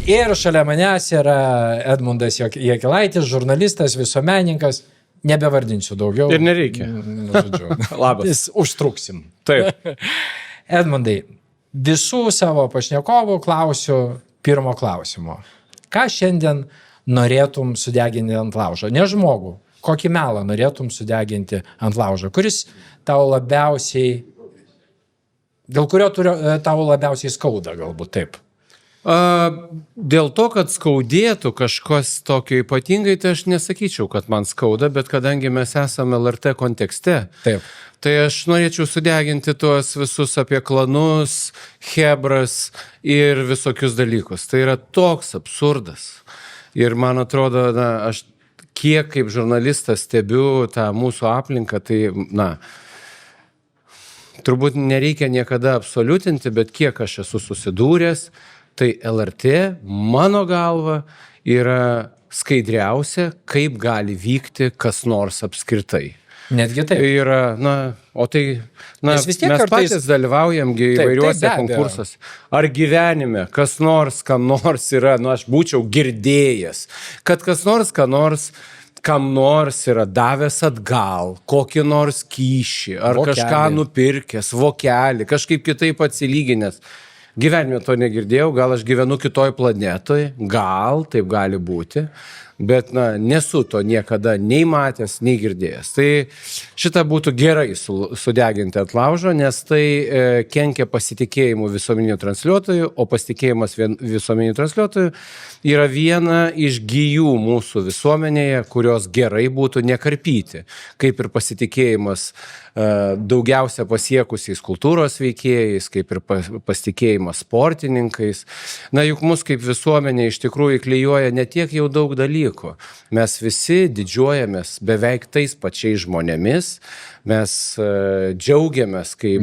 Ir šalia manęs yra Edmundas Jakilaitis, žurnalistas, visuomenininkas. Nebevardinsiu daugiau. Ir nereikia. Žodžiu. Labas. Užtruksim. Taip. Edmundai, visų savo pašnekovų klausiu pirmo klausimo. Ką šiandien norėtum sudeginti ant laužo? Ne žmogų. Kokį melą norėtum sudeginti ant laužo? Kuris tau labiausiai, dėl kurio tau labiausiai skauda, galbūt taip? Dėl to, kad skaudėtų kažkas tokio ypatingai, tai aš nesakyčiau, kad man skauda, bet kadangi mes esame LRT kontekste, Taip. tai aš norėčiau sudeginti tuos visus apie klanus, hebras ir visokius dalykus. Tai yra toks absurdas. Ir man atrodo, aš kiek kaip žurnalistas stebiu tą mūsų aplinką, tai, turbūt nereikia niekada absoliutinti, bet kiek aš esu susidūręs, tai LRT, mano galva, yra skaidriausia, kaip gali vykti kas nors apskritai. Netgi taip. Yra, mes patys dalyvaujam įvairiuose konkursuose. Ar gyvenime kas nors, kam nors yra, aš būčiau girdėjęs, kad kas nors, kam nors yra davęs atgal, kokį nors kyšį, ar vokelį. Kažką nupirkęs, vokelį, kažkaip kitaip atsilyginęs. Gyvenime to negirdėjau, gal aš gyvenu kitoj planetoj, gal taip gali būti, bet nesu to niekada nei matęs, nei girdėjęs. Tai šitą būtų gerai sudeginti ant laužo, nes tai kenkia pasitikėjimų visuomeninių transliuotojų, o pasitikėjimas visuomeninių transliuotojų yra viena iš gijų mūsų visuomenėje, kurios gerai būtų nekarpyti, kaip ir pasitikėjimas daugiausia pasiekusiais kultūros veikėjais, kaip ir pasitikėjimas sportininkais. Juk mus kaip visuomenė iš tikrųjų klijuoja ne tiek jau daug dalykų. Mes visi didžiuojamės beveik tais pačiais žmonėmis, mes džiaugiamės, kai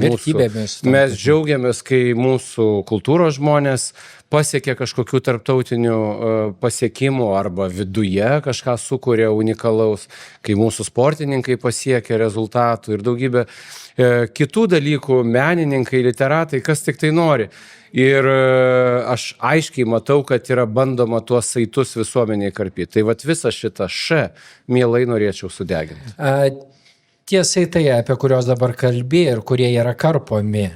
mūsų kultūros žmonės pasiekia kažkokių tarptautinių pasiekimų arba viduje kažką sukuria unikalaus, kai mūsų sportininkai pasiekia rezultatų ir daugybė kitų dalykų, menininkai, literatai, kas tik tai nori. Ir aš aiškiai matau, kad yra bandoma tuos saitus visuomeniai karpyti. Tai visą šitą mielai norėčiau sudeginti. Tie saitai, apie kuriuos dabar kalbėjai ir kurie yra karpomi,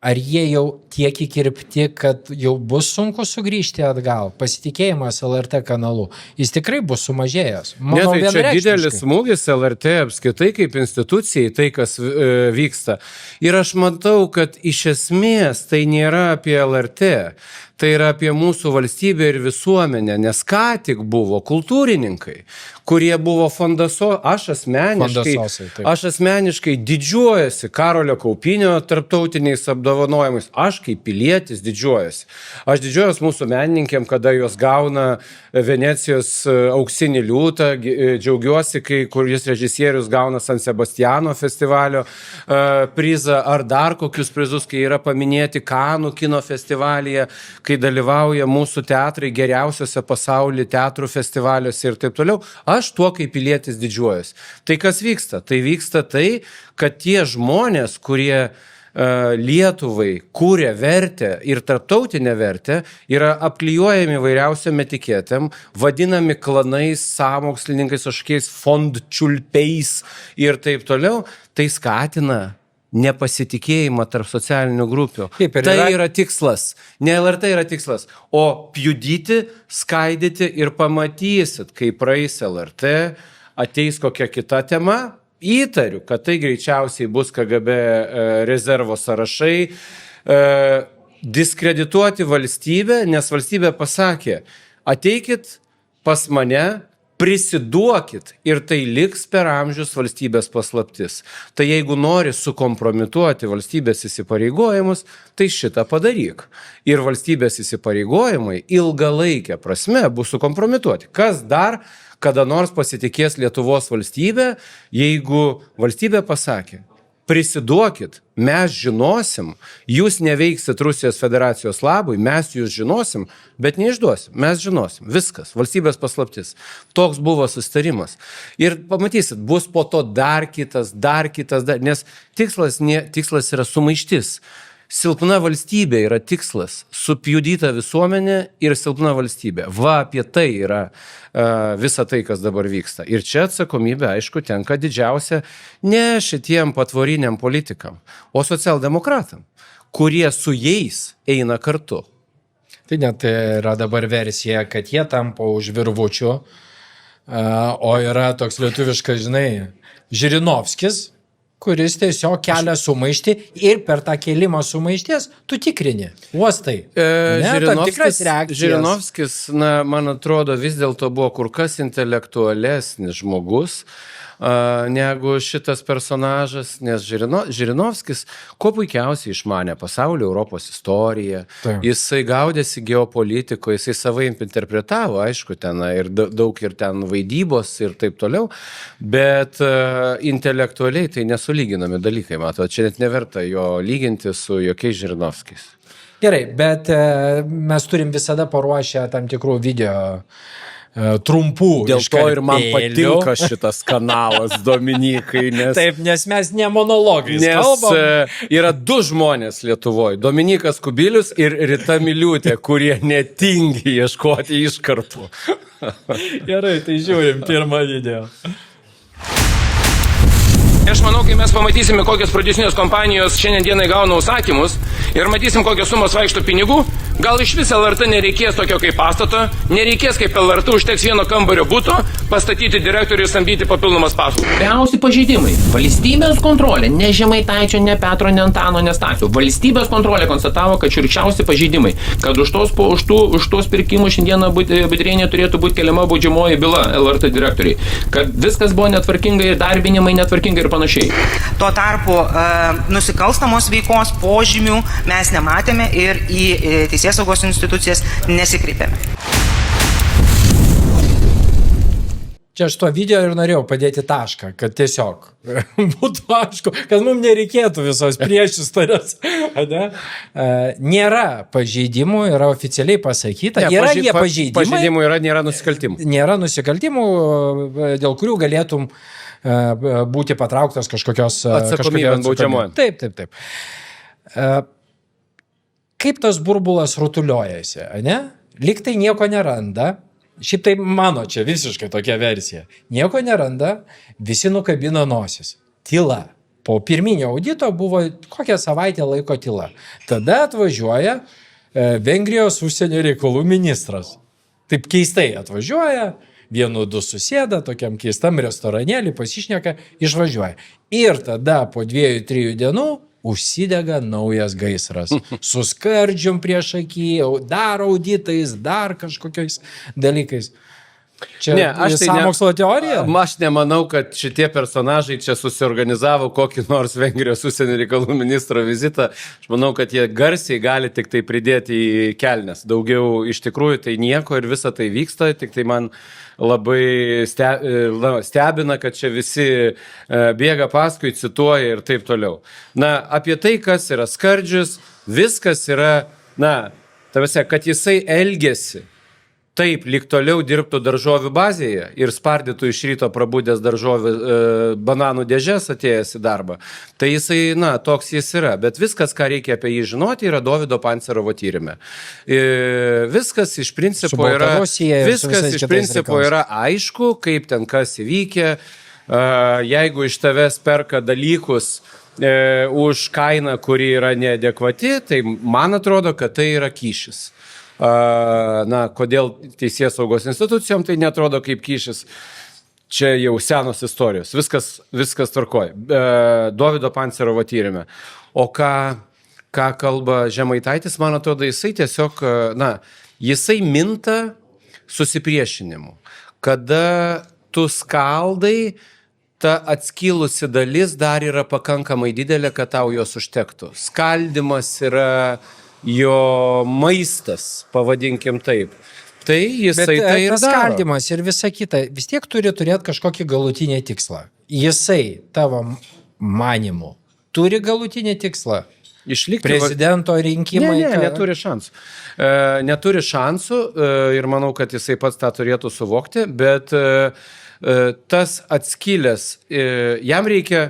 ar jie jau tiek įkirpti, kad jau bus sunku sugrįžti atgal? Pasitikėjimas LRT kanalu, jis tikrai bus sumažėjęs. Ne, tai čia didelis smūgis LRT apskritai kaip institucijai, tai kas vyksta. Ir aš matau, kad iš esmės tai nėra apie LRT. Tai yra apie mūsų valstybę ir visuomenę, nes ką tik buvo kultūrininkai, kurie buvo aš asmeniškai didžiuojasi Karolio Kaupinio tarptautiniais apdovanojimais. Aš kaip pilietis didžiuojasi. Aš didžiuojuosi mūsų menininkėm, kada jos gauna Venecijos auksinį liūtą, džiaugiuosi, kai kuris režisierius gauna San Sebastiano festivalio prizą, ar dar kokius prizus, kai yra paminėti Kanų kino festivalyje, kai dalyvauja mūsų teatrai geriausiose pasaulio teatrų festivaliuose ir taip toliau. Aš tuo kaip pilietis didžiuojuosi. Tai kas vyksta? Tai vyksta tai, kad tie žmonės, kurie Lietuvai kūrė vertę ir tarptautinę vertę, yra apklijuojami vairiausiam etiketėm, vadinami klanais, sąmokslininkais, kažkokiais fondčiulpiais ir taip toliau. Tai skatina nepasitikėjimą tarp socialinių grupių. Tai yra tikslas. Ne LRT yra tikslas, o pjudyti, skaidyti ir pamatysit, kai praeis LRT, ateis kokia kita tema. Įtariu, kad tai greičiausiai bus KGB rezervo sąrašai, diskredituoti valstybę, nes valstybė pasakė, ateikit pas mane, prisiduokit ir tai liks per amžius valstybės paslaptis. Tai jeigu nori sukompromituoti valstybės įsipareigojimus, tai šitą padaryk. Ir valstybės įsipareigojimai ilgalaikę prasme bus sukompromituoti. Kas dar kada nors pasitikės Lietuvos valstybė, jeigu valstybė pasakė, prisiduokit, mes žinosim, jūs neveiksit Rusijos federacijos labui, mes jūs žinosim, bet neišduosim, mes žinosim, viskas, valstybės paslaptis. Toks buvo susitarimas. Ir pamatysit, bus po to dar kitas, nes tikslas yra sumaištis. silpna valstybė yra tikslas, supjudyta visuomenė ir silpna valstybė. Va, apie tai yra visa tai, kas dabar vyksta. Ir čia atsakomybė, aišku, tenka didžiausia ne šitiem patvoriniam politikam, o socialdemokratam, kurie su jais eina kartu. Tai net yra dabar versija, kad jie tampa už virvučių, o yra toks lietuviškas, žinai, Žirinovskis, kuris tiesiog kelia sumaištį ir per tą kėlimą sumaišties tu tikrini, uostai. Žirinovskis, na, man atrodo, vis dėlto buvo kur kas intelektualesnis žmogus negu šitas personažas, nes Žirinovskis kuo puikiausiai išmanė pasaulio Europos istoriją, jisai gaudėsi geopolitikoje, jisai savaip interpretavo, aišku, ten ir daug ir ten vaidybos ir taip toliau, bet intelektualiai tai nesulyginami dalykai, mato, čia net neverta jo lyginti su jokiais Žirinovskiais. Gerai, bet mes turim visada paruošę tam tikrų video trumpų. Dėl to ir man patinka šitas kanalas, Dominikai, nes... Taip, nes mes ne monologais kalbam. Nes yra du žmonės Lietuvoje, Dominikas Kubilius ir Rita Miliūtė, kurie netingi ieškoti iškarpų. Gerai, tai žiūrim pirmą video. Aš manau, kai mes pamatysime, kokios prodiusinės kompanijos šiandien dienai gauna užsakymus ir matysim, kokios sumos vaikšto pinigų, gal iš vis LRT nereikės tokio kaip pastato, nereikės kaip LRT užteks vieno kambario buto, pastatyti direktorių ir samdyti papildomas paslaugas. Realiausi pažeidimai. Valstybės kontrolė, ne Žemaitaičio, ne Petro, ne Antano, ne Stasio. Valstybės kontrolė konstatavo, kad šiurkščiausi pažeidimai, kad už tos pirkimus šiandieną Budrienė turėtų būti keliama baudžiamoji byla LRT direktoriai, kad viskas buvo netvarkingai, darbinimai netvarkingai ir panašiai. Tuo tarpu nusikalstamos veikos požymių mes nematėme ir į teisėsaugos institucijas nesikreipėme. Čia aš to video ir norėjau padėti tašką, kad tiesiog būtų aišku, kad mums nereikėtų visos priešistorės. Nėra pažeidimų, yra oficialiai pasakyta. Yra jie pažeidimai. Pažeidimų yra, nėra nusikaltimų. Nėra nusikaltimų, dėl kurių galėtum būti patrauktas kažkokios atsakomybės baudžiamoji. Taip. Kaip tas burbulas rutuliojasi, ne? Lyg tai nieko neranda. Šiaip tai mano čia visiškai tokia versija. Nieko neranda, visi nukabina nosis. Tyla. Po pirminio audito buvo kokią savaitę laiko tyla. Tada atvažiuoja Vengrijos užsienio reikalų ministras. Taip keistai atvažiuoja, 1-2 susėda, tokiam keistam restoranėlį, pasišneka, išvažiuoja. Ir tada po 2-3 dienų užsidega naujas gaisras. Su skardžium prieš akį, dar auditais, dar kažkokiais dalykais. Čia sąmokslo teorija? Aš nemanau, kad šitie personažai čia susiorganizavo kokį nors Vengrijos užsienio reikalų ministro vizitą. Aš manau, kad jie garsiai gali tik tai pridėti į kelnes. Daugiau iš tikrųjų tai nieko ir visa tai vyksta, tik tai man labai stebina, kad čia visi bėga paskui, cituoja ir taip toliau. Na, apie tai, kas yra skardžius, viskas yra, kad jisai elgėsi taip, lyg toliau dirbtų daržovių bazėje ir spardytų iš ryto prabudęs daržovių bananų dėžės atėjęs į darbą. Tai jisai, toks jis yra. Bet viskas, ką reikia apie jį žinoti, yra Dovydo Pancerovo tyrime. Viskas iš principo yra aišku, kaip ten kas įvykė. Jeigu iš tavęs perka dalykus už kainą, kuri yra neadekvati, tai man atrodo, kad tai yra kyšis. Kodėl teisėsaugos institucijom tai netrodo kaip kyšis, čia jau senos istorijos, viskas tvarkoja. Dovydo Pancerovo tyrime. O ką kalba Žemaitaitis, man atrodo, jisai tiesiog, jisai minta susipriešinimu. Kada tu skaldai, ta atskilusi dalis dar yra pakankamai didelė, kad tau jos užtektų. Skaldimas yra jo maistas, pavadinkim taip. Tai jisai tai ir daro. Bet skaldimas ir visa kita vis tiek turi turėti kažkokį galutinį tikslą. Jisai, tavo manimu, turi galutinį tikslą. Išlikti prezidento rinkimai. Ne, neturi šansų. Neturi šansų ir manau, kad jisai pats tą turėtų suvokti, bet tas atskilęs, jam reikia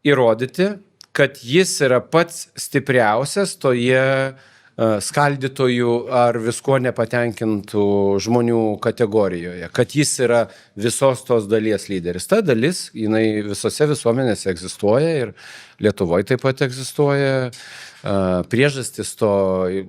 įrodyti, kad jis yra pats stipriausias toje skaldytojų ar visko nepatenkintų žmonių kategorijoje, kad jis yra visos tos dalies lyderis. Ta dalis, jinai visose visuomenėse egzistuoja ir Lietuvoje taip pat egzistuoja. Priežastis to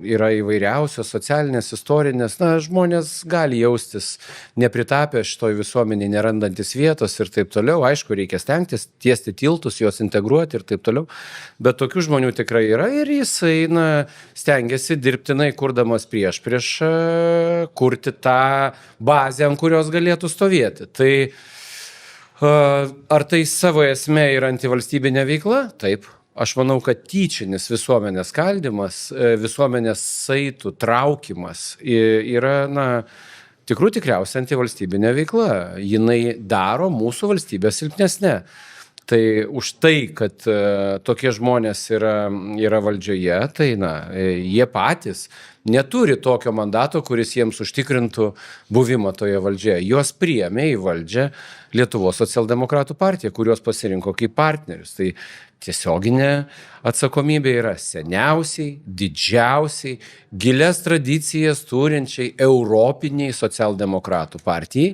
yra įvairiausios, socialinės, istorinės. Žmonės gali jaustis nepritapę šitoj visuomeniai, nerandantis vietos ir taip toliau. Aišku, reikia stengtis, tiesti tiltus, juos integruoti ir taip toliau. Bet tokių žmonių tikrai yra ir jisai stengiasi dirbtinai kurdamas prieš kurti tą bazę, ant kurios galėtų stovėti. Tai ar tai savo esmė yra antivalstybinė veikla? Taip. Aš manau, kad tyčinis visuomenės skaldimas, visuomenės saitų traukimas yra, tikriausia antivalstybinė veikla. Jinai daro mūsų valstybę silpnesnę. Tai už tai, kad tokie žmonės yra valdžioje, tai jie patys neturi tokio mandato, kuris jiems užtikrintų buvimą toje valdžioje. Juos priėmė į valdžią Lietuvos socialdemokratų partija, kuriuos pasirinko kaip partnerius. Tai tiesioginė atsakomybė yra seniausiai, didžiausiai, gilias tradicijas turinčiai europiniai socialdemokratų partijai,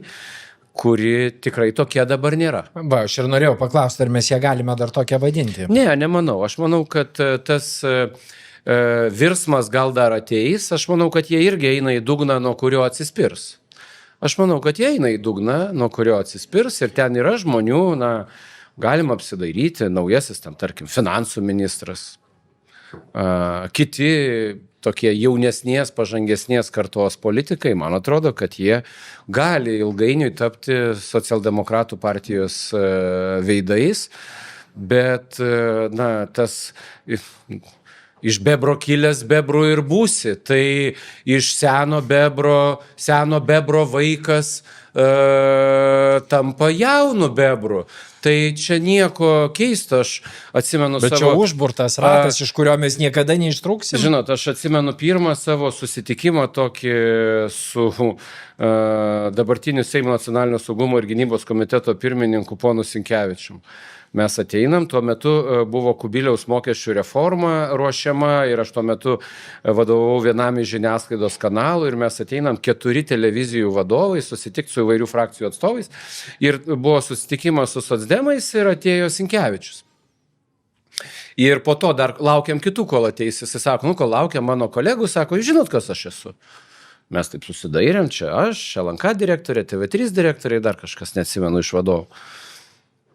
kuri tikrai tokia dabar nėra. Aš ir norėjau paklausti, ar mes ją galime dar tokią vadinti. Ne, nemanau. Aš manau, kad tas virsmas gal dar ateis. Aš manau, kad jie irgi eina į dugną, nuo kurio atsispirs. Aš manau, kad jie eina į dugną, nuo kurio atsispirs ir ten yra žmonių, galima apsidairyti, naujasis tam, tarkim, finansų ministras, kiti tokie jaunesnės, pažangesnės kartos politikai, man atrodo, kad jie gali ilgainiui tapti socialdemokratų partijos veidais, bet, tas iš bebro kilęs bebru ir būsi, tai iš seno bebro vaikas tampa jaunu bebru. Tai čia nieko keisto, aš atsimenu Bet čia užburtas ratas, iš kurio mes niekada neištrūksim. Žinot, aš atsimenu pirmą savo susitikimą tokį su dabartiniu Seimo nacionalinio saugumo ir gynybos komiteto pirmininku ponu Sinkevičium. Mes ateinam, tuo metu buvo Kubiliaus mokesčių reforma ruošiama ir aš tuo metu vadovau vienam iš žiniasklaidos kanalų ir mes ateinam 4 televizijų vadovai susitikti su įvairių frakcijų atstovais ir buvo susitikimas su socdemais ir atėjo Sinkevičius. Ir po to dar laukiam kitų, kol ateis. Jis sako, kol laukiam mano kolegų, sako, žinot, kas aš esu? Mes taip susidairėm, čia aš, LNK direktorė, TV3 direktorė, dar kažkas neatsimenu iš vadovų.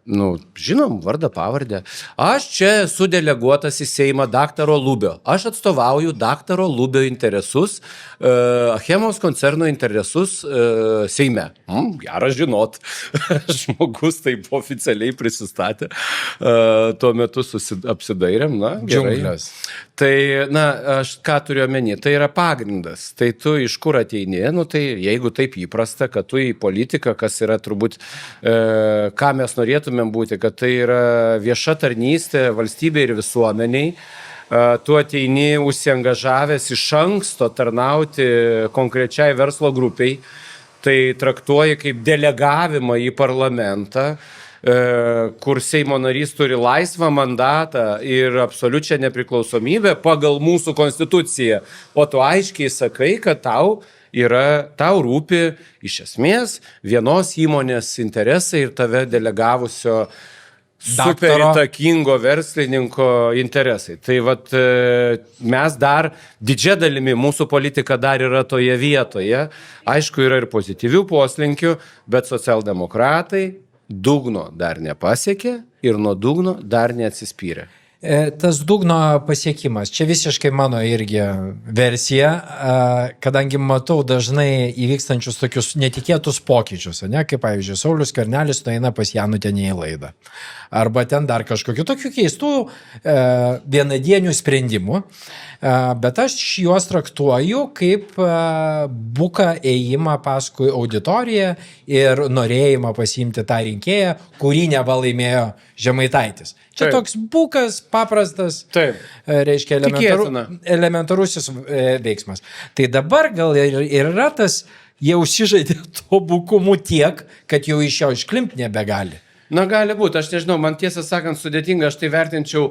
Žinom, vardą, pavardę. Aš čia esu deleguotas į Seimą daktaro Lubio. Aš atstovauju daktaro Lubio interesus, Achemos koncerno interesus Seime. Geras žinot. Žmogus taip oficialiai prisistatė. Tuo metu apsidairėm. Gerai. Tai, aš ką turiu omeny, tai yra pagrindas. Tai tu iš kur ateini, tai jeigu taip įprasta, kad tu į politiką, kas yra turbūt, ką mes norėtume būti, kad tai yra vieša tarnystė valstybei ir visuomeniai, tu ateini užsiangažavęs iš anksto tarnauti konkrečiai verslo grupiai, tai traktuoji kaip delegavimą į parlamentą, kur Seimo narys turi laisvą mandatą ir absoliučią nepriklausomybę pagal mūsų konstituciją, o tu aiškiai sakai, kad tau rūpi iš esmės vienos įmonės interesai ir tave delegavusio super įtakingo verslininko interesai. Tai mes dar didžia dalimi, mūsų politika dar yra toje vietoje. Aišku, yra ir pozityvių poslinkių, bet socialdemokratai dugno dar nepasiekė ir nuo dugno dar neatsispyrė. Tas dugno pasiekimas, čia visiškai mano irgi versija, kadangi matau dažnai įvykstančius tokius netikėtus pokyčius, kaip pavyzdžiui, Saulius Skvernelis nueina pas Janutienę į laidą. Arba ten dar kažkokių tokių keistų vienadienių sprendimų, bet aš juos traktuoju kaip buką ėjimą paskui auditoriją ir norėjimą pasiimti tą rinkėją, kurį nebalaimėjo Žemaitaitis. Čia toks bukas, paprastas, reiškia elementarusis veiksmas. Tai dabar gal ir yra tas, jie užsižaidė to bukumu tiek, kad jau iš jo išklimpt nebegali. Na, gali būti, aš nežinau, man tiesą sakant sudėtinga, aš tai vertinčiau,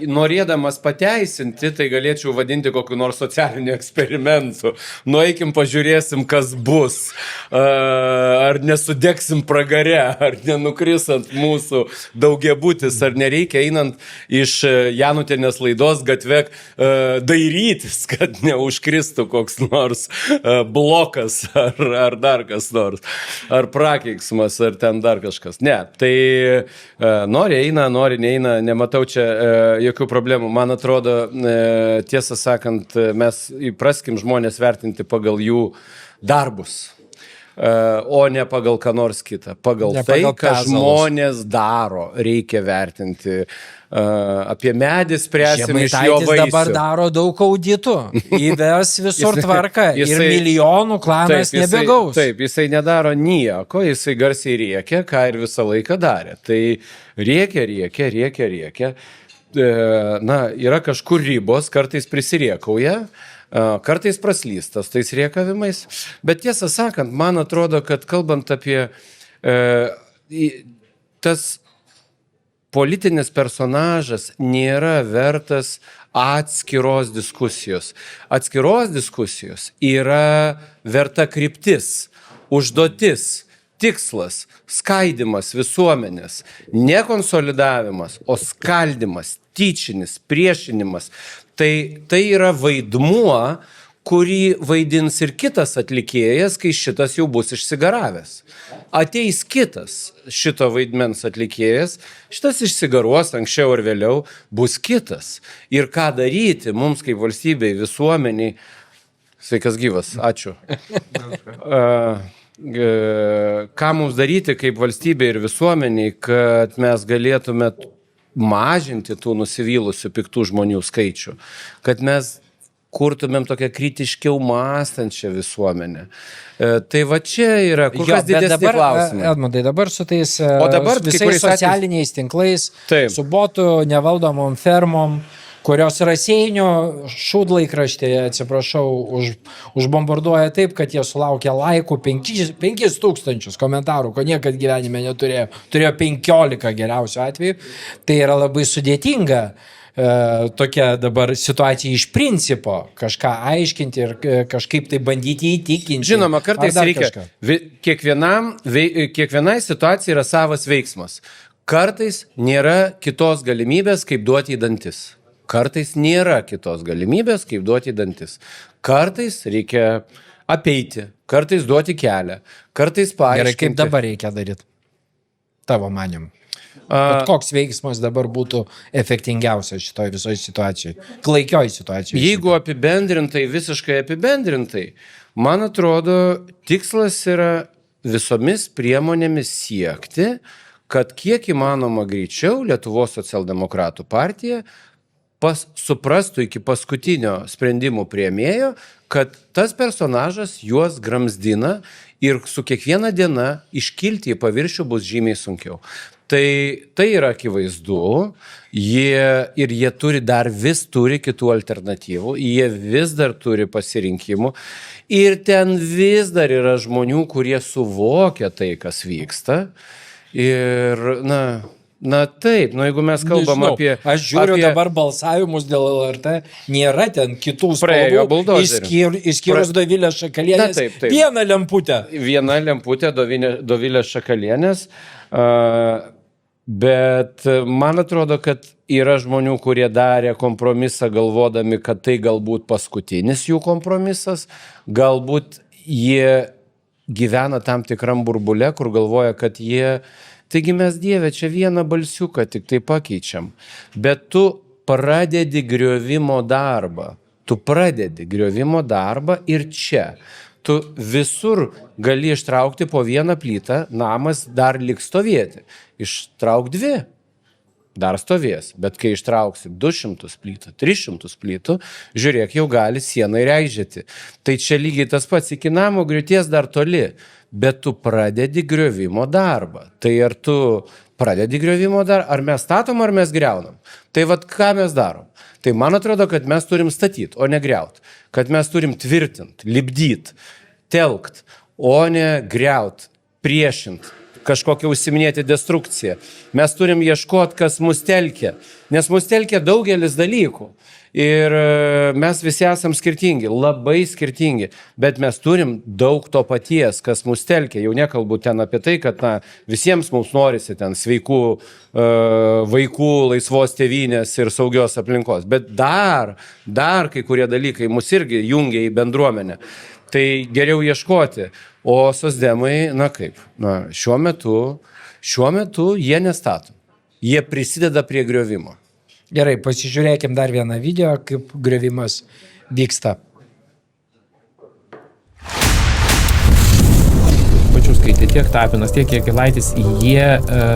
norėdamas pateisinti, tai galėčiau vadinti kokiu nors socialiniu eksperimentu. Nueikim, pažiūrėsim, kas bus. Ar nesudegsim pragare, ar nenukris ant mūsų daugiabutis, ar nereikia einant iš Janutienės Laidos gatvė dairytis, kad neužkristų koks nors blokas, ar dar kas nors, ar prakeiksmas, ar ten dar kažkas. Ne. Tai nori eina, nori neina, nematau čia jokių problemų. Man atrodo, tiesą sakant, mes įpraskim žmonės vertinti pagal jų darbus, o ne pagal ką nors kitą. Pagal tai, ką žmonės daro, reikia vertinti. Apie medį spręsim iš jo vaisių. Dabar daro daug auditų, įves visur tvarką ir milijonų klanas nebegaus. Taip, jisai nedaro nieko, jisai garsiai rėkia, ką ir visą laiką darė. Tai rėkia. Na, yra kažkur ribos, kartais prisiriekauja, kartais praslystas tais riekavimais. Bet tiesą sakant, man atrodo, kad kalbant apie tas politinis personažas nėra vertas atskiros diskusijos. Atskiros diskusijos yra verta kryptis, užduotis, tikslas, skaidimas visuomenės, ne konsolidavimas, o skaldimas, tyčinis, priešinimas. Tai yra vaidmuo, kurį vaidins ir kitas atlikėjas, kai šitas jau bus išsigaravęs. Ateis kitas šito vaidmens atlikėjas, šitas išsigaruos anksčiau ar vėliau, bus kitas. Ir ką daryti mums kaip valstybei, visuomeniai, sveikas gyvas, ačiū. Ką mums daryti kaip valstybei ir visuomeniai, kad mes galėtume mažinti tų nusivylusių piktų žmonių skaičių, kad mes kurtumėm tokią kritiškiau mąstančią visuomenę. Tai va čia yra kur kas didesni klausimai. Edmundai, dabar su tais dabar, visais socialiniais tinklais, su botų nevaldomom fermom, kurios Raseinių šūdlaikraštėje, atsiprašau, užbombarduoja taip, kad jie sulaukia laikų 5000 komentarų, ko niekad gyvenime neturėjo. Turėjo 15 geriausių atveju. Tai yra labai sudėtinga tokia dabar situacija iš principo kažką aiškinti ir kažkaip tai bandyti įtikinti. Žinoma, kartais reikia. Kiekvienai situacijai yra savas veiksmas. Kartais nėra kitos galimybės, kaip duoti į dantis. Kartais nėra kitos galimybės, kaip duoti į dantis. Kartais reikia apeiti, kartais duoti kelią, kartais paaiškinti. Gerai, kaip dabar reikia daryti? Tavo manimu. Bet koks veiksmas dabar būtų efektingiausias šitoje visoje situacijoje, klaikioj situacijoje? Jeigu apibendrintai, visiškai apibendrintai, man atrodo, tikslas yra visomis priemonėmis siekti, kad kiek įmanoma greičiau Lietuvos socialdemokratų partija suprastų iki paskutinio sprendimų priėmėjo, kad tas personažas juos gramzdina ir su kiekviena diena iškilti į paviršių bus žymiai sunkiau. Tai yra akivaizdu, jie vis turi kitų alternatyvų, jie vis dar turi pasirinkimų ir ten vis dar yra žmonių, kurie suvokia tai, kas vyksta. Ir, taip, jeigu mes kalbam apie... Aš žiūriu dabar balsavimus dėl LRT, nėra ten kitų spalvų, išskyrus Dovilę Šakalienės. Vieną lemputę. Viena lemputė Dovilė Šakalienės. Bet man atrodo, kad yra žmonių, kurie darė kompromisą galvodami, kad tai galbūt paskutinis jų kompromisas, galbūt jie gyvena tam tikram burbule, kur galvoja, kad taigi mes Dieve, čia vieną balsiuką tik tai pakeičiam, bet tu pradedi griovimo darbą, ir čia. Tu visur gali ištraukti po vieną plytą, namas dar liks stovėti. Ištrauk 2, dar stovės. Bet kai ištrauksi 200 plytų, 300 plytų, žiūrėk, jau gali sienai reižėti. Tai čia lygiai tas pats, iki namo griūties dar toli, bet tu pradedi griovimo darbą. Tai ar tu pradedi griovimo darbą, ar mes statom, ar mes greunam? Tai vat ką mes darom? Tai man atrodo, kad mes turim statyti, o ne griaut. Kad mes turim tvirtint, lipdyt, telkt, o ne griaut, priešint, kažkokią užsiminėti destrukciją. Mes turim ieškoti, kas mus telkia, nes mus telkia daugelis dalykų. Ir mes visi esam skirtingi, labai skirtingi, bet mes turim daug to paties, kas mus telkia. Jau nekalbu ten apie tai, kad visiems mums norisi ten sveikų vaikų, laisvos tėvynės ir saugios aplinkos. Bet dar kai kurie dalykai mus irgi jungia į bendruomenę. Tai geriau ieškoti. O socdemai, šiuo metu jie nestato. Jie prisideda prie griovimo. Gerai, pasižiūrėkim dar vieną video, kaip griovimas vyksta. Pačiuskaitė tiek Tapinas, tiek Jakilaitis, jie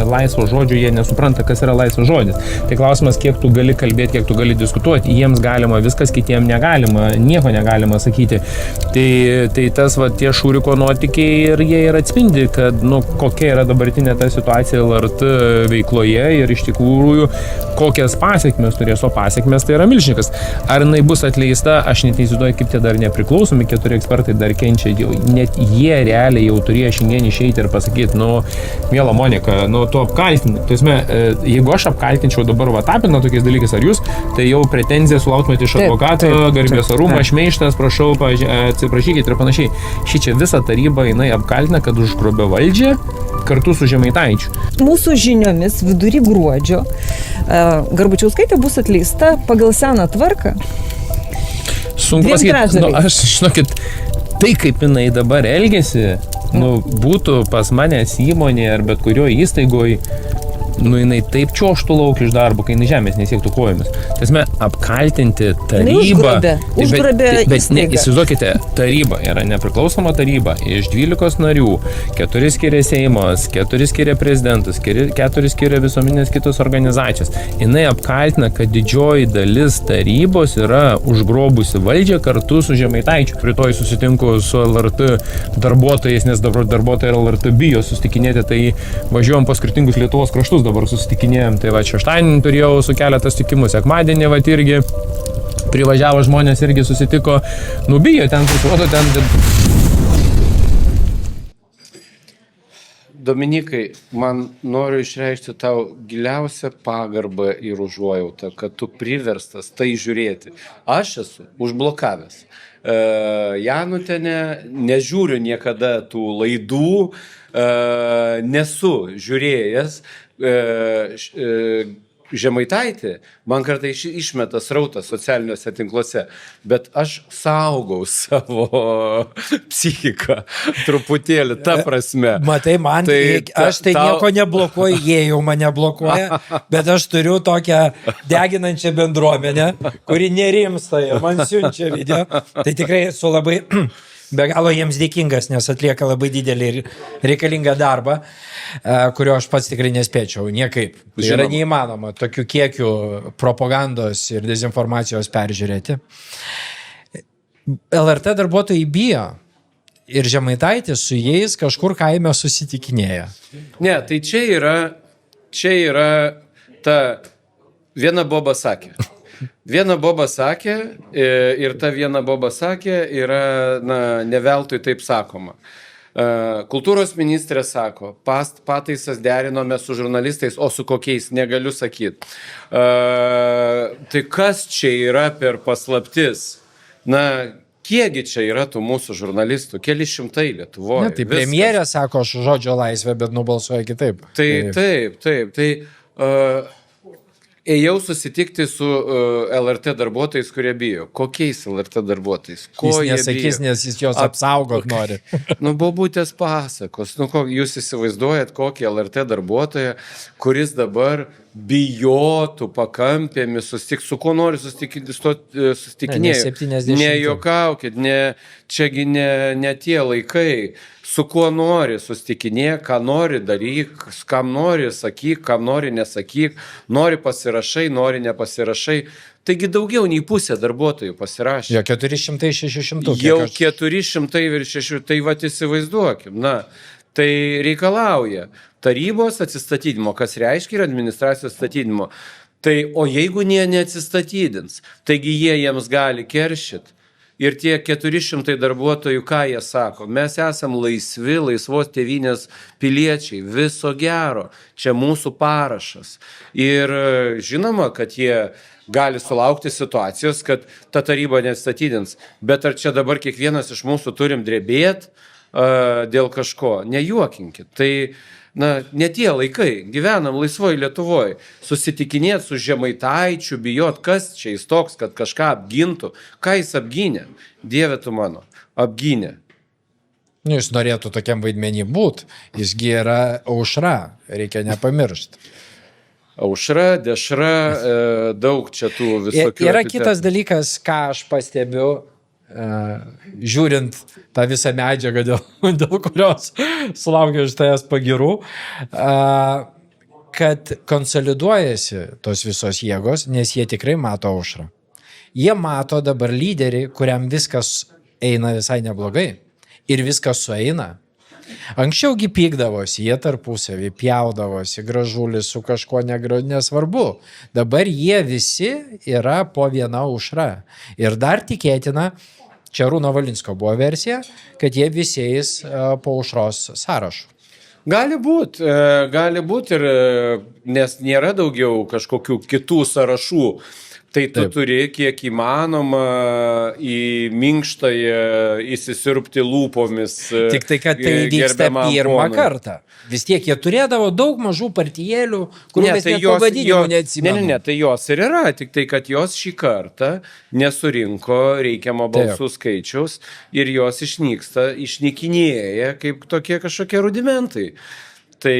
laisvo žodžio, jie nesupranta, kas yra laisvas žodis. Tai klausimas, kiek tu gali kalbėti, kiek tu gali diskutuoti, jiems galima viskas, kitiem negalima, nieko negalima sakyti. Tai tas tie šūriko nuotykiai ir jie ir atspindi, kad kokia yra dabartinė ta situacija LRT veikloje ir iš tikrųjų kokias pasiekmes turės, o pasiekmes tai yra milžinikas. Ar jinai bus atleista, aš net įsivaizduoju, kaip tie dar nepriklausomi 4 ekspertai dar kenčia, net jie realiai jau turėjo šiandien išeiti ir pasakyti, miela Monika, tu apkaltini. Tai jeigu aš apkaltinčiau dabar Tapiną tokiais dalykais, ar jūs, tai jau pretenziją sulauktumėte iš advokato, garbės orumo, šmeižtas, prašau, atsiprašykite ir panašiai. Šičia visa taryba jinai apkaltina, kad užgrobė valdžią kartu su Žemaitaičiu. Mūsų žiniomis vidury gruodžio Garbačiauskaitė bus atleista pagal seną tvarką. Sunku pasakyti, aš žinokit, tai kaip jinai dabar elgesi, būtų pas manęs įmonė ar bet kurio įstaigoje, jinai taip čiuoštų lauk iš darbo, kai jinai žemės nesiektų kojomis. Tiesme, apkaltinti tarybą. Užgrobė įstaigą. Įsivaizduokite, taryba yra nepriklausoma taryba iš 12 narių, 4 skiria Seimas, 4 skiria prezidentus, 4 skiria visuomenės kitos organizacijos. Jinai apkaltina, kad didžioji dalis tarybos yra užgrobusi valdžią kartu su Žemaitaičiu. Rytoj susitinku su LRT darbuotojais, nes dabar darbuotojai LRT bijo susitikinėti, tai važiuojam po skirtingus Lietuvos kraštus dabar susitikinėjom. Tai šeštadienį turėjau su keletą susitikimų, sekmadienį irgi privažiavo žmonės, irgi susitiko, bijo ten prisuoto ten. Dominikai, man noriu išreikšti tau giliausią pagarbą ir užuojautą, kad tu priverstas tai žiūrėti. Aš esu užblokavęs. Janutienė, nežiūriu niekada tų laidų, nesu žiūrėjęs. Žemaitaitį man kartais išmeta srautas socialiniuose tinkluose, bet aš saugau savo psichiką truputėlį, ta prasme. Matai, aš nieko neblokuoju, jie jau mane blokuoja, bet aš turiu tokią deginančią bendruomenę, kuri nerimsta ir man siunčia video. Tai tikrai esu labai be galo jiems dėkingas, nes atlieka labai didelį ir reikalingą darbą, kurio aš pats tikrai nespėčiau niekaip. Tai yra neįmanoma tokių kiekių propagandos ir dezinformacijos peržiūrėti. LRT darbuotojai bijo ir Žemaitaitis su jais kažkur kaime susitikinėja. Ne, tai čia yra ta viena boba sakė. Viena boba sakė ir ta viena boba sakė yra, ne veltui taip sakoma. Kultūros ministrė sako, pataisas derinome su žurnalistais, o su kokiais negaliu sakyti. Tai kas čia yra per paslaptis? Kiekgi čia yra tų mūsų žurnalistų? Keli šimtai Lietuvoje. Ne, tai premjerė sako, aš žodžio laisvę, bet nubalsuoja kitaip. Tai ėjau susitikti su LRT darbuotojais, kurie bijo. Kokiais LRT darbuotojais? Jis nesakys, nes jis jos apsaugot nori. Bobutės pasakos. Jūs įsivaizduojat kokį LRT darbuotoją, kuris dabar bijotų pakampėmis susitikti, su kuo nori susitikinėjo. Nejuokaukit, čiagi ne tie laikai. Su kuo nori susitikinė, ką nori daryk, kam nori sakyk, kam nori nesakyk, nori pasirašai, nori nepasirašai. Taigi daugiau nei pusė darbuotojų pasirašė. Jo 400-600. Jau 400 ir 600, tai įsivaizduokim. Tai reikalauja tarybos atsistatydinimo, kas reiškia ir administracijos atsistatydinimo. Tai, o jeigu jie neatsistatydins, taigi jie jiems gali keršyti. Ir tie 400 darbuotojų, ką jie sako, mes esam laisvi, laisvos tėvynės piliečiai, viso gero, čia mūsų parašas. Ir žinoma, kad jie gali sulaukti situacijos, kad ta taryba nestatydins. Bet ar čia dabar kiekvienas iš mūsų turim drebėti dėl kažko? Nejuokinkit. Tai ne tie laikai, gyvenam laisvoj Lietuvoje, susitikinėti su Žemaitaičiu, bijot, kas čia jis toks, kad kažką apgintų, ką jis apgynė, Dieve tu mano, apgynė. Jis norėtų tokiam vaidmenį būti, jisgi yra aušra, reikia nepamiršti. Aušra, dešra, daug čia tų visokių. Yra kitas dalykas, ką aš pastebiu, žiūrint tą visą medžiagą, dėl kurios sulaukiu iš tavęs pagirų, kad konsoliduojasi tos visos jėgos, nes jie tikrai mato aušrą. Jie mato dabar lyderį, kuriam viskas eina visai neblogai ir viskas sueina. Anksčiaugi pykdavosi, jie tarpusavį pjaudavosi, Gražulis su kažkuo nesvarbu. Dabar jie visi yra po viena aušra. Ir dar tikėtina, čia Arūno Valinsko buvo versija, kad jie visi eis po aušros sąrašu. Gali būt ir, nes nėra daugiau kažkokių kitų sąrašų. Tai tu turi kiek įmanoma į minkštąją įsisiurbti lūpomis. Tik tai, kad tai vyksta pirmą kartą. Vis tiek jie turėdavo daug mažų partijėlių, kurių mes net pavadinimų neatsimenu. Ne, tai jos ir yra, tik tai, kad jos šį kartą nesurinko reikiamo balsų skaičiaus ir jos išnykinėja kaip tokie kažkokie rudimentai. Tai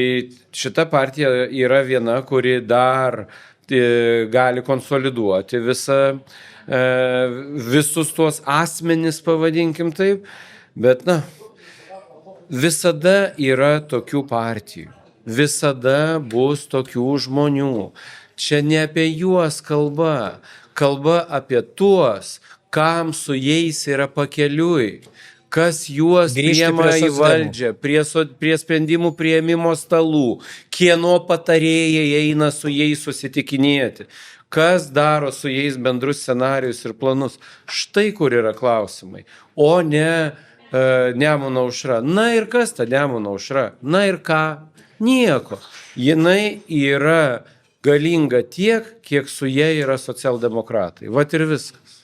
šita partija yra viena, kuri dar gali konsoliduoti visus tuos asmenis, pavadinkim taip, bet visada yra tokių partijų, visada bus tokių žmonių. Čia ne apie juos kalba apie tuos, kam su jais yra pakeliui, kas juos priema į valdžią, prie sprendimų priėmimo stalų, kieno patarėjai eina su jais susitikinėti, kas daro su jais bendrus scenarius ir planus. Štai kur yra klausimai, o ne Nemuno aušra. Na ir kas ta Nemuno aušra? Na ir ką? Nieko. Jinai yra galinga tiek, kiek su jie yra socialdemokratai. Vat ir viskas.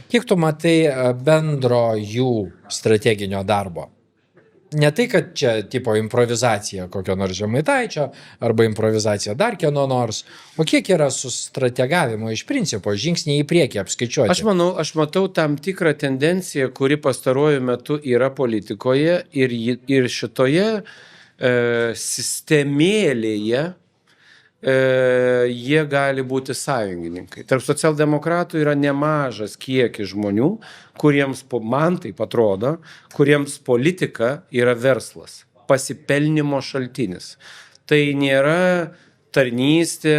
Kiek tu matai bendro jų strateginio darbo? Ne tai, kad čia tipo improvizacija kokio nors Žemaitaičio arba improvizacija dar kieno nors, o kiek yra su strategavimo iš principo, žingsniai į priekį apskaičiuoti? Aš matau tam tikrą tendenciją, kuri pastaruoju metu yra politikoje ir šitoje sistemėlėje jie gali būti sąjungininkai. Tarp socialdemokratų yra nemažas kiekis žmonių, kuriems, man taip atrodo, kuriems politika yra verslas, pasipelnimo šaltinis. Tai nėra tarnystė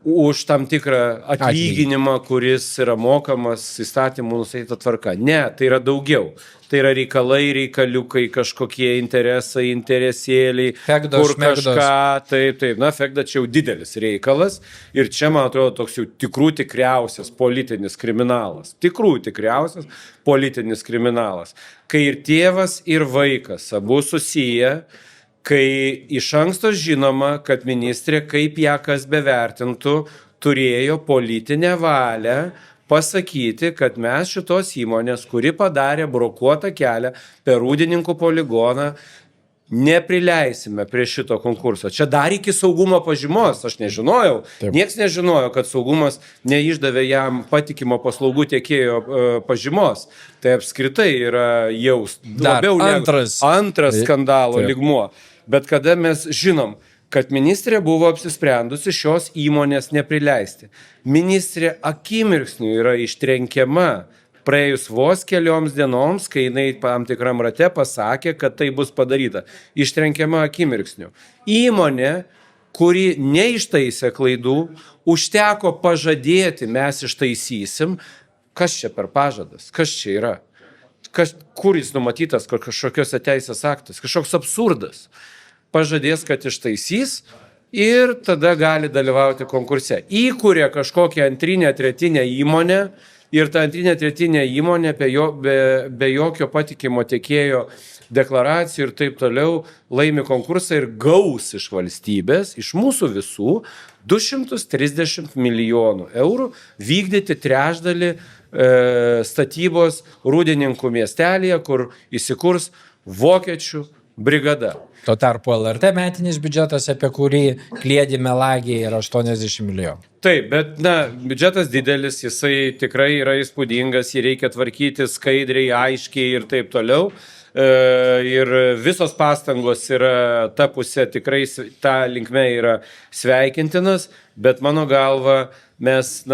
už tam tikrą atlyginimą, kuris yra mokamas įstatymų nustatyta tvarka. Ne, tai yra daugiau. Tai yra reikalai, reikaliukai, kažkokie interesai, interesėliai, kur kažką, taip. Fekda čia jau didelis reikalas ir čia, man atrodo, toks jau tikriausias politinis kriminalas. Tikriausias politinis kriminalas. Kai ir tėvas, ir vaikas abu susiję, kai iš anksto žinoma, kad ministrė, kaip ją kas bevertintų, turėjo politinę valią pasakyti, kad mes šitos įmonės, kuri padarė brokuotą kelią per Rūdininkų poligoną, neprileisime prie šito konkurso. Čia dar iki saugumo pažymos, aš nežinojau, nieks nežinojo, kad saugumas neišdavė jam patikimo paslaugų tiekėjo pažymos. Tai apskritai yra jau labiau antras skandalo lygmuo. Bet kada mes žinom, kad ministrė buvo apsisprendusi šios įmonės neprileisti. Ministrė akimirksniu yra ištrenkiama praėjus vos kelioms dienoms, kai jinai tam tikram rate pasakė, kad tai bus padaryta. Ištrenkiama akimirksniu. Įmonė, kuri neištaisė klaidų, užteko pažadėti, mes ištaisysim. Kas čia per pažadas? Kas čia yra? Kur jis numatytas kažkokiuose teisės aktas? Kažkoks absurdas. Pažadės, kad ištaisys ir tada gali dalyvauti konkurse. Įkuria kažkokią antrinę, tretinę įmonę, ir ta antrinė tretinė įmonė be jokio patikimo tiekėjo deklaracijų ir taip toliau laimi konkursą ir gaus iš valstybės, iš mūsų visų 230 milijonų eurų vykdyti trečdalį statybos Rūdininkų miestelėje, kur įsikurs vokiečių brigada. Tuo tarpu LRT metinis biudžetas, apie kurį kliedi melagiai, yra 80 milijonų. Taip, bet biudžetas didelis, jisai tikrai yra įspūdingas, jį reikia tvarkyti skaidriai, aiškiai ir taip toliau. Ir visos pastangos yra ta pusė, tikrai ta linkme yra sveikintinas, bet mano galva mes,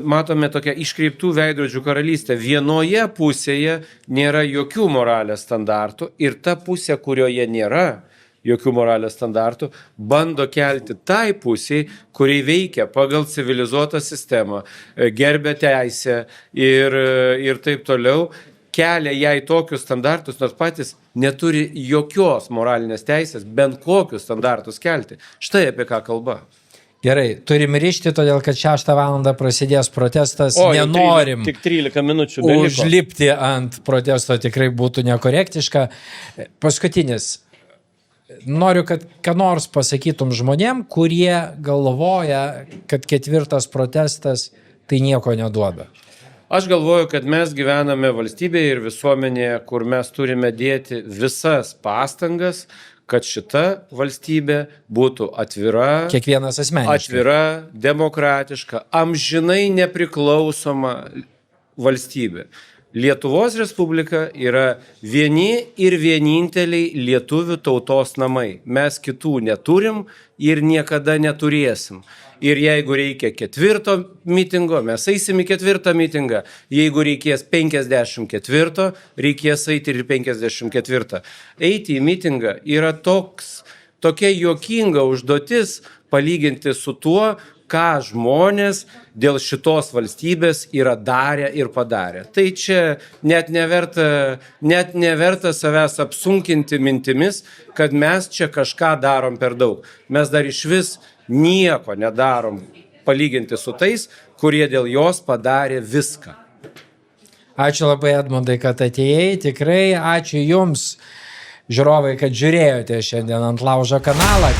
matome tokią iškreiptų veidrodžių karalystę. Vienoje pusėje nėra jokių moralės standartų ir ta pusė, kurioje nėra jokių moralės standartų, bando kelti tai pusiai, kuriai veikia pagal civilizuotą sistemą, gerbia teisę ir taip toliau, kelia jai tokius standartus, nors patys neturi jokios moralinės teisės bent kokius standartus kelti. Štai apie ką kalba. Gerai, turim ryšti, todėl kad 6 valandą prasidės protestas, nenorim tik 13 minučių beliko. Užlipti ant protesto, tikrai būtų nekorektiška. Paskutinis. Noriu, kad ką nors pasakytum žmonėm, kurie galvoja, kad 4 protestas tai nieko neduoda. Aš galvoju, kad mes gyvename valstybėje ir visuomenėje, kur mes turime dėti visas pastangas, kad šita valstybė būtų atvira, Kiekvienas asmeniškai. Atvira, demokratiška, amžinai nepriklausoma valstybė. Lietuvos Respublika yra vieni ir vieninteliai lietuvių tautos namai. Mes kitų neturim ir niekada neturėsim. Ir jeigu reikia 4 mitingo, mes eisim į 4 mitingą. Jeigu reikės 54, reikės eiti ir 54. Eiti į mitingą yra tokia juokinga užduotis palyginti su tuo, ką žmonės dėl šitos valstybės yra darę ir padarę. Tai čia net neverta savęs apsunkinti mintimis, kad mes čia kažką darom per daug. Mes dar iš vis nieko nedarom palyginti su tais, kurie dėl jos padarė viską. Ačiū labai, Edmundai, kad atėjai. Tikrai ačiū Jums, žiūrovai, kad žiūrėjote šiandien Ant laužo kanalą.